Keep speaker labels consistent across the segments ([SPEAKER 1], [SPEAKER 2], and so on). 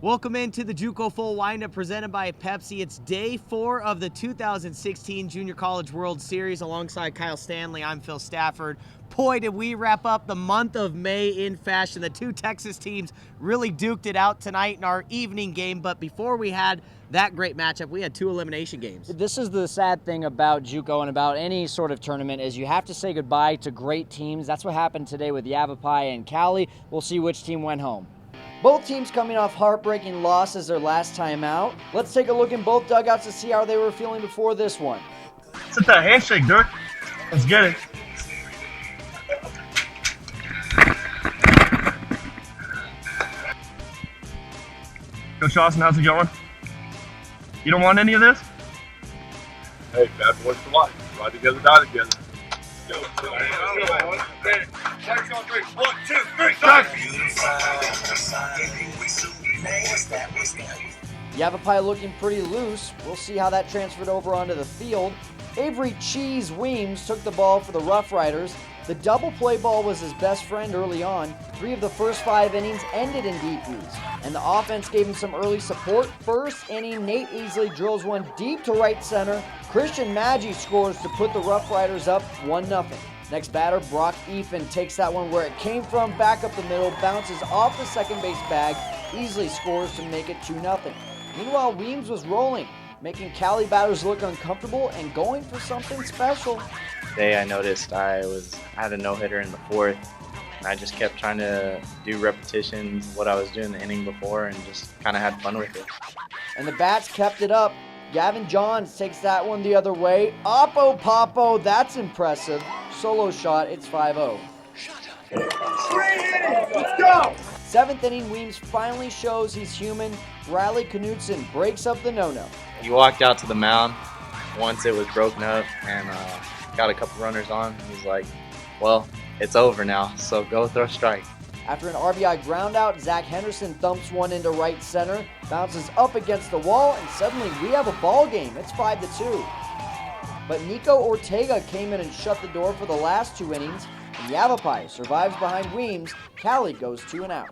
[SPEAKER 1] Welcome into the JUCO Full Windup presented by Pepsi. It's day 4 of the 2016 Junior College World Series. Alongside Kyle Stanley, I'm Phil Stafford. Boy, did we wrap up the month of May in fashion. The two Texas teams really duked it out tonight in our evening game. But before we had that great matchup, we had 2 elimination games.
[SPEAKER 2] This is the sad thing about JUCO and about any sort of tournament is you have to say goodbye to great teams. That's what happened today with Yavapai and Cali. We'll see which team went home. Both teams coming off heartbreaking losses their last time out. Let's take a look in both dugouts to see how they were feeling before this one.
[SPEAKER 3] Set that handshake, Dirk. Let's get it. Coach Austin, how's it going? You don't want any of this?
[SPEAKER 4] Hey, bad boys for life. Ride together, die together. Go. 1, 2, 3, start.
[SPEAKER 2] Yavapai looking pretty loose. We'll see how that transferred over onto the field. Avery Cheese Weems took the ball for the Rough Riders. The double play ball was his best friend early on. 3 of the first 5 innings ended in DPs, and the offense gave him some early support. First inning, Nate Easley drills one deep to right center. Christian Maggi scores to put the Rough Riders up 1-0. Next batter, Brock Eafen takes that one where it came from, back up the middle, bounces off the second base bag. Easley scores to make it 2-0. Meanwhile, Weems was rolling, making Cali batters look uncomfortable and going for something special.
[SPEAKER 5] Today I noticed I had a no-hitter in the 4th, and I just kept trying to do repetitions, what I was doing the inning before, and just kind of had fun with it.
[SPEAKER 2] And the bats kept it up. Gavin Johns takes that one the other way. Oppo Popo, that's impressive. Solo shot, it's 5-0.
[SPEAKER 4] Let's go!
[SPEAKER 2] 7th inning, Weems finally shows he's human. Riley Knutson breaks up the no-no.
[SPEAKER 5] He walked out to the mound once it was broken up and got a couple runners on. He's like, well, it's over now, so go throw strike.
[SPEAKER 2] After an RBI ground out, Zach Henderson thumps one into right center, bounces up against the wall, and suddenly we have a ball game. It's 5-2. But Nico Ortega came in and shut the door for the last 2 innings, and Yavapai survives behind Weems. Cali goes 2 and out.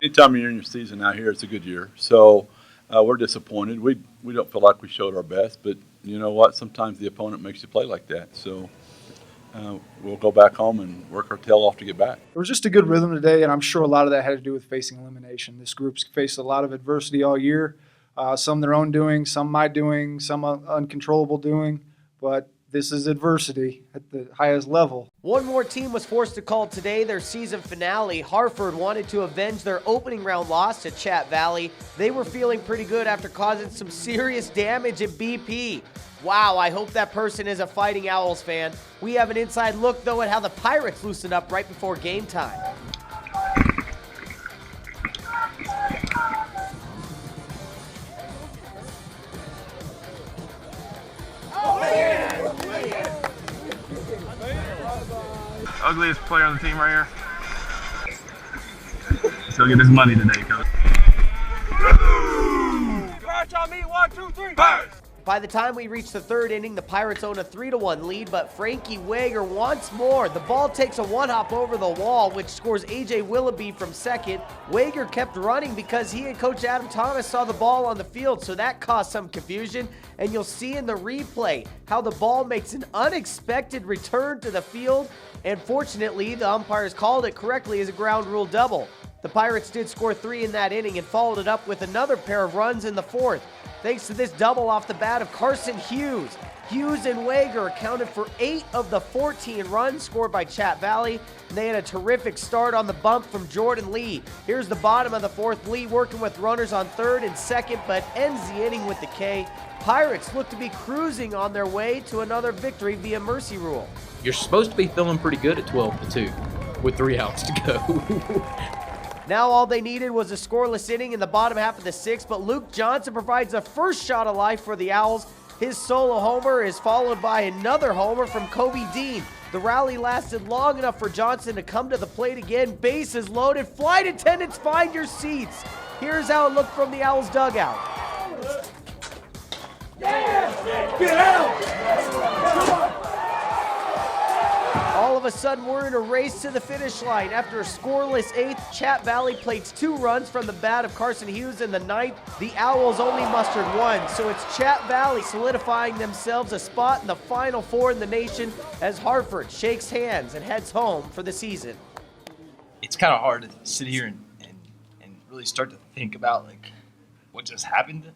[SPEAKER 4] Anytime you're in your season out here, it's a good year. So we're disappointed. We don't feel like we showed our best, but you know what? Sometimes the opponent makes you play like that. So we'll go back home and work our tail off to get back.
[SPEAKER 6] It was just a good rhythm today, and I'm sure a lot of that had to do with facing elimination. This group's faced a lot of adversity all year, some their own doing, some my doing, some uncontrollable doing, but this is adversity at the highest level.
[SPEAKER 1] One more team was forced to call today their season finale. Harford wanted to avenge their opening round loss to Chap Valley. They were feeling pretty good after causing some serious damage at BP. Wow, I hope that person is a Fighting Owls fan. We have an inside look, though, at how the Pirates loosened up right before game time.
[SPEAKER 3] Ugliest player on the team right here. Still get his money today, coach. Scratch on me, 1, 2, 3, Pirates!
[SPEAKER 1] By the time we reach the 3rd inning, the Pirates own a 3-1 lead, but Frankie Wager wants more. The ball takes a one-hop over the wall, which scores A.J. Willoughby from second. Wager kept running because he and Coach Adam Thomas saw the ball on the field, so that caused some confusion. And you'll see in the replay how the ball makes an unexpected return to the field, and fortunately, the umpires called it correctly as a ground rule double. The Pirates did score 3 in that inning and followed it up with another pair of runs in the 4th. Thanks to this double off the bat of Carson Hughes. Hughes and Wager accounted for 8 of the 14 runs scored by Chap Valley, and they had a terrific start on the bump from Jordan Lee. Here's the bottom of the 4th. Lee working with runners on 3rd and 2nd, but ends the inning with the K. Pirates look to be cruising on their way to another victory via mercy rule.
[SPEAKER 7] You're supposed to be feeling pretty good at 12-2 with 3 outs to go.
[SPEAKER 1] Now all they needed was a scoreless inning in the bottom half of the 6th, but Luke Johnson provides the first shot of life for the Owls. His solo homer is followed by another homer from Kobe Dean. The rally lasted long enough for Johnson to come to the plate again. Bases loaded. Flight attendants, find your seats. Here's how it looked from the Owls dugout. Yeah! Get out! All of of a sudden, we're in a race to the finish line. After a scoreless 8th, Chap Valley plates 2 runs from the bat of Carson Hughes in the 9th. The Owls only mustered 1, so it's Chap Valley solidifying themselves a spot in the Final 4 in the nation as Harford shakes hands and heads home for the season.
[SPEAKER 8] It's kind of hard to sit here and really start to think about like what just happened.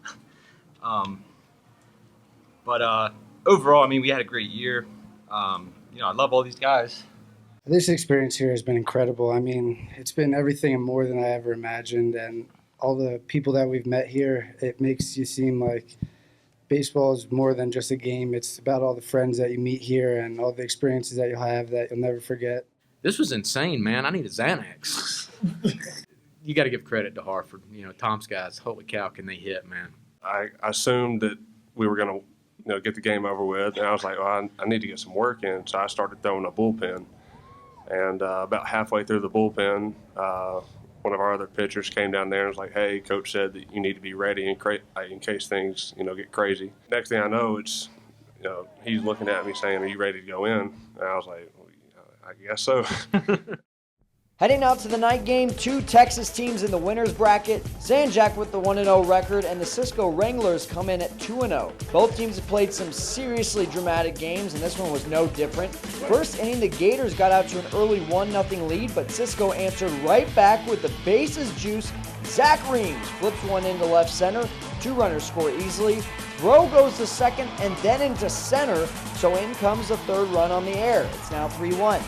[SPEAKER 8] But overall, I mean, we had a great year. I love all these guys.
[SPEAKER 9] This experience here has been incredible. I mean, it's been everything and more than I ever imagined. And all the people that we've met here, it makes you seem like baseball is more than just a game. It's about all the friends that you meet here and all the experiences that you'll have that you'll never forget.
[SPEAKER 7] This was insane, man. I need a Xanax. You got to give credit to Harford. Tom's guys, holy cow, can they hit, man.
[SPEAKER 10] I assumed that we were going to get the game over with, and I was like, well, I need to get some work in, so I started throwing a bullpen. And about halfway through the bullpen, one of our other pitchers came down there and was like, hey, coach said that you need to be ready in case things get crazy. Next thing I know, it's he's looking at me saying, are you ready to go in? And I was like, well, I guess so.
[SPEAKER 2] Heading out to the night game, 2 Texas teams in the winner's bracket. San Jac with the 1-0 record, and the Cisco Wranglers come in at 2-0. Both teams have played some seriously dramatic games, and this one was no different. First inning, the Gators got out to an early 1-0 lead, but Cisco answered right back with the bases juice. Zach Reams flips one into left center. 2 runners score easily. Throw goes to second and then into center, so in comes the 3rd run on the air. It's now 3-1.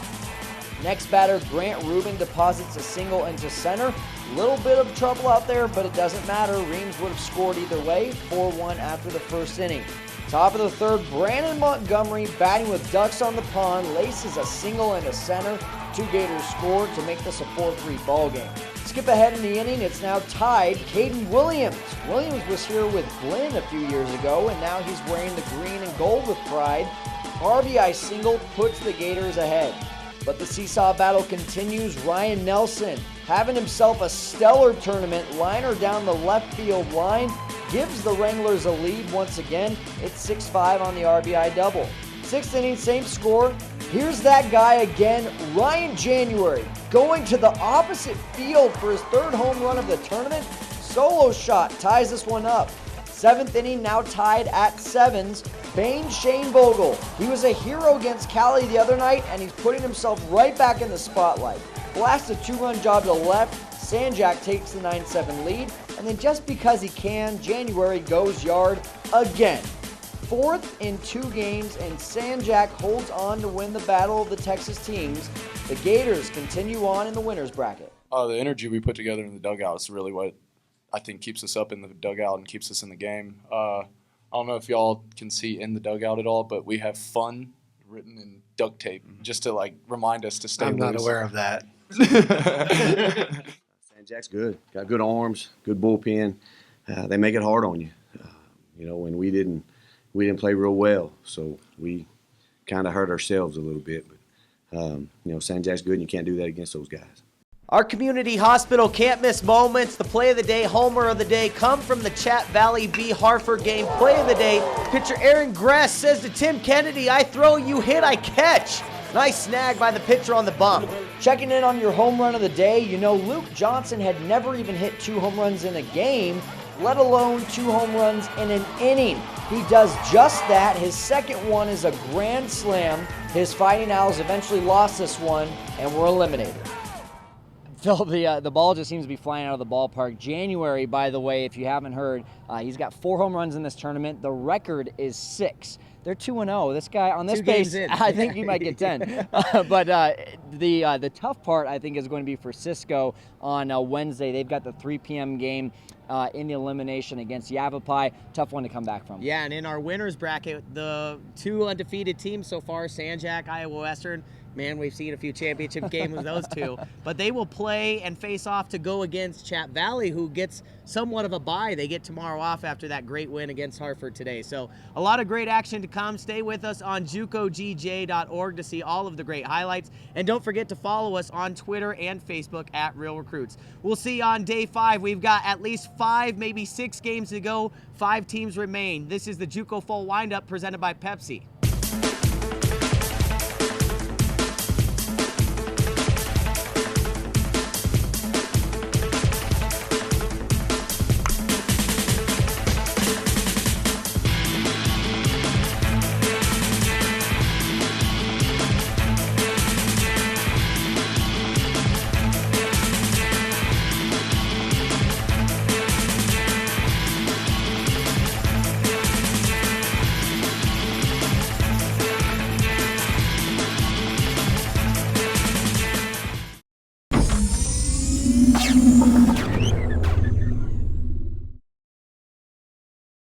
[SPEAKER 2] Next batter, Grant Rubin deposits a single into center. Little bit of trouble out there, but it doesn't matter. Reams would have scored either way, 4-1 after the first inning. Top of the 3rd, Brandon Montgomery, batting with ducks on the pond, laces a single into center. 2 Gators score to make this a 4-3 ball game. Skip ahead in the inning, it's now tied. Caden Williams. Williams was here with Glenn a few years ago, and now he's wearing the green and gold with pride. RBI single puts the Gators ahead. But the seesaw battle continues. Ryan Nelson, having himself a stellar tournament, liner down the left field line, gives the Wranglers a lead once again. It's 6-5 on the RBI double. 6th inning, same score. Here's that guy again, Ryan January, going to the opposite field for his 3rd home run of the tournament. Solo shot ties this one up. 7th inning, now tied at 7s. Bain Shane Bogle. He was a hero against Cali the other night, and he's putting himself right back in the spotlight. Blasts a 2-run job to left. San Jac takes the 9-7 lead, and then just because he can, January goes yard again. 4th in 2 games, and San Jac holds on to win the battle of the Texas teams. The Gators continue on in the winner's bracket.
[SPEAKER 11] The energy we put together in the dugout is really what I think keeps us up in the dugout and keeps us in the game. I don't know if y'all can see in the dugout at all, but we have fun written in duct tape just to remind us to stay
[SPEAKER 12] I'm not
[SPEAKER 11] loose.
[SPEAKER 12] aware of that.
[SPEAKER 13] San Jac's good. Got good arms, good bullpen. They make it hard on you. When we didn't play real well, so we kind of hurt ourselves a little bit. But San Jac's good, and you can't do that against those guys.
[SPEAKER 1] Our community hospital can't miss moments. The play of the day, homer of the day, come from the Chap Valley v. Harford game. Play of the day, pitcher Aaron Gress says to Tim Kennedy, I throw, you hit, I catch. Nice snag by the pitcher on the bump.
[SPEAKER 2] Checking in on your home run of the day, Luke Johnson had never even hit 2 home runs in a game, let alone 2 home runs in an inning. He does just that. His 2nd one is a grand slam. His Fighting Owls eventually lost this one and were eliminated. Phil, the ball just seems to be flying out of the ballpark. January, by the way, if you haven't heard, he's got 4 home runs in this tournament. The record is 6. They're 2-0. This guy on this base, I think he might get 10. But the tough part, I think, is going to be for Cisco on Wednesday. They've got the 3 p.m. game in the elimination against Yavapai. Tough one to come back from.
[SPEAKER 1] Yeah, and in our winners bracket, the 2 undefeated teams so far, San Jac, Iowa Western. Man, we've seen a few championship games with those 2. But they will play and face off to go against Chap Valley, who gets somewhat of a bye. They get tomorrow off after that great win against Harford today. So a lot of great action to come. Stay with us on JUCOGJ.org to see all of the great highlights. And don't forget to follow us on Twitter and Facebook at Real Recruits. We'll see you on day 5. We've got at least 5, maybe 6 games to go. 5 teams remain. This is the JUCO Full Windup presented by Pepsi.